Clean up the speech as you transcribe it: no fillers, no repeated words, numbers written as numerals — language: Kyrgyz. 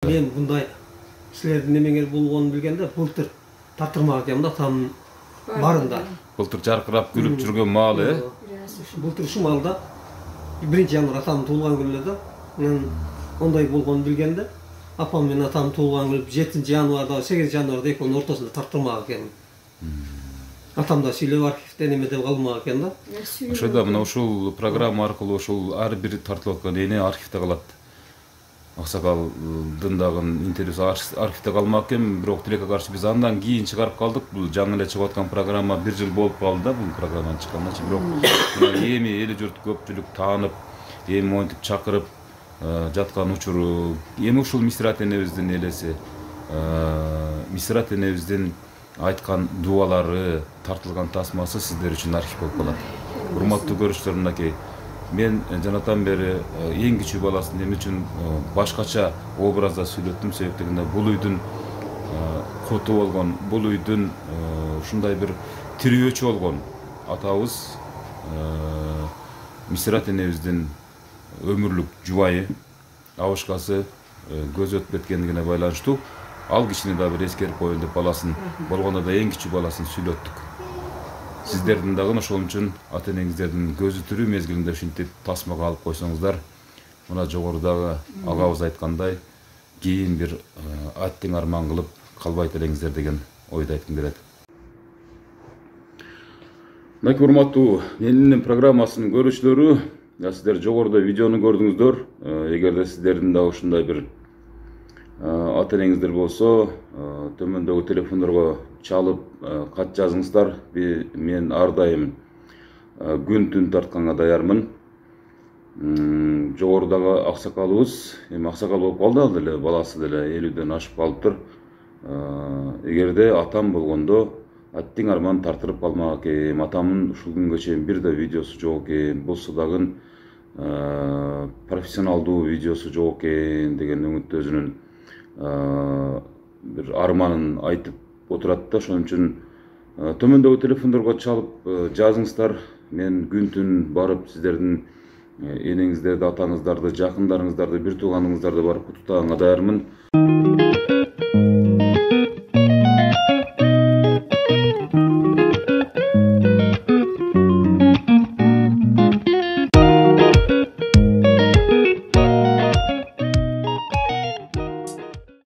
Men bunday sizlerдің немеңер болғанын білгенде былтыр тартырмақ екенмін да там барында. Былтыр жарқырап күліп жүрген мал, Былтыр şu малда 1 январ атам туылған күнде мен ондай болғанын білгенде апам мен атам туылған күні 7 январда 8 январда екеуінің ортасында тартырмақ екенмін. Атам да сөйлеп архивте немеде қалмақ екен да. Ошода мына ушул программа аркылуу ушул ар бир тартылып аткан эне архивте калат. Аксакалдын дагы интервьюсу архивте калмак экен, бирок тилекке каршы биз андан кийин чыгарып калдык. Бул жаңы эле чыгып аткан программа 1 жыл болуп калды да, бул программанын чыкканына. Бирок эми эл журт көпчүлүк таанып, эми монтип чакырып жаткан учуру эми ушул Мисрат энебиздин элеси, Мисрат энебиздин айткан дуалары, тартылган тасмасы сиздер үчүн архив болуп калат. Урматтуу көрүүчүлөр, мынакей мен жанатан бери эң кичүү баласын эмне үчүн башкача образда сүйлөттүм себептегенде бул үйдүн куту болгон, бул үйдүн ушундай бир тирөөчү болгон атабыз Мисрат энебиздин өмүрлүк жубайы, абышкасы көз өтүп кеткендигине байланыштуу ал кишини да бир эскерип коеюн деп баласын болгондо да эң кичүү баласын сүйлөттүк. Сиздердин дагы ошол үчүн ата-энеңиздердин көзү тирүү мезгилинде ушинтип тасмага алып койсоңуздар, мына жогорудагы агабыз айткандай, кийин бир аттиң арман кылып калбайт элеңиздер деген ойду айткым келет. Мынакей урматтуу менин программасынын көрүүчүлөрү, сиздер жогоруда видеону көрдүңүздөр. Эгерде сиздердин дагы ушундай бир ата-энеңиздер болсо, төмөндөгү телефондорго чалып кат жазыңыздар. Мен ар дайым күн түн тартканга даярмын. Жогорудагы аксакалыбыз, эми аксакал болуп калды, ал деле баласы деле 50ден ашып калыптыр. Эгерде атам болгондо аттиң арман тартырып калмак экен, атамдын ушул күнгө чейин бир да видеосу жок экен, болсо дагы профессионалдуу видеосу жок экен деген үмүттө өзүнүн бир арманын айтып отурат да. Ошон үчүн төмөндөгү телефондорго чалып жазыңыздар. Мен күн түн барып сиздердин энеңиздерди, атаңыздарды, жакындарыңыздарды, бир тууганыңыздарды барып куттуктаганга даярмын.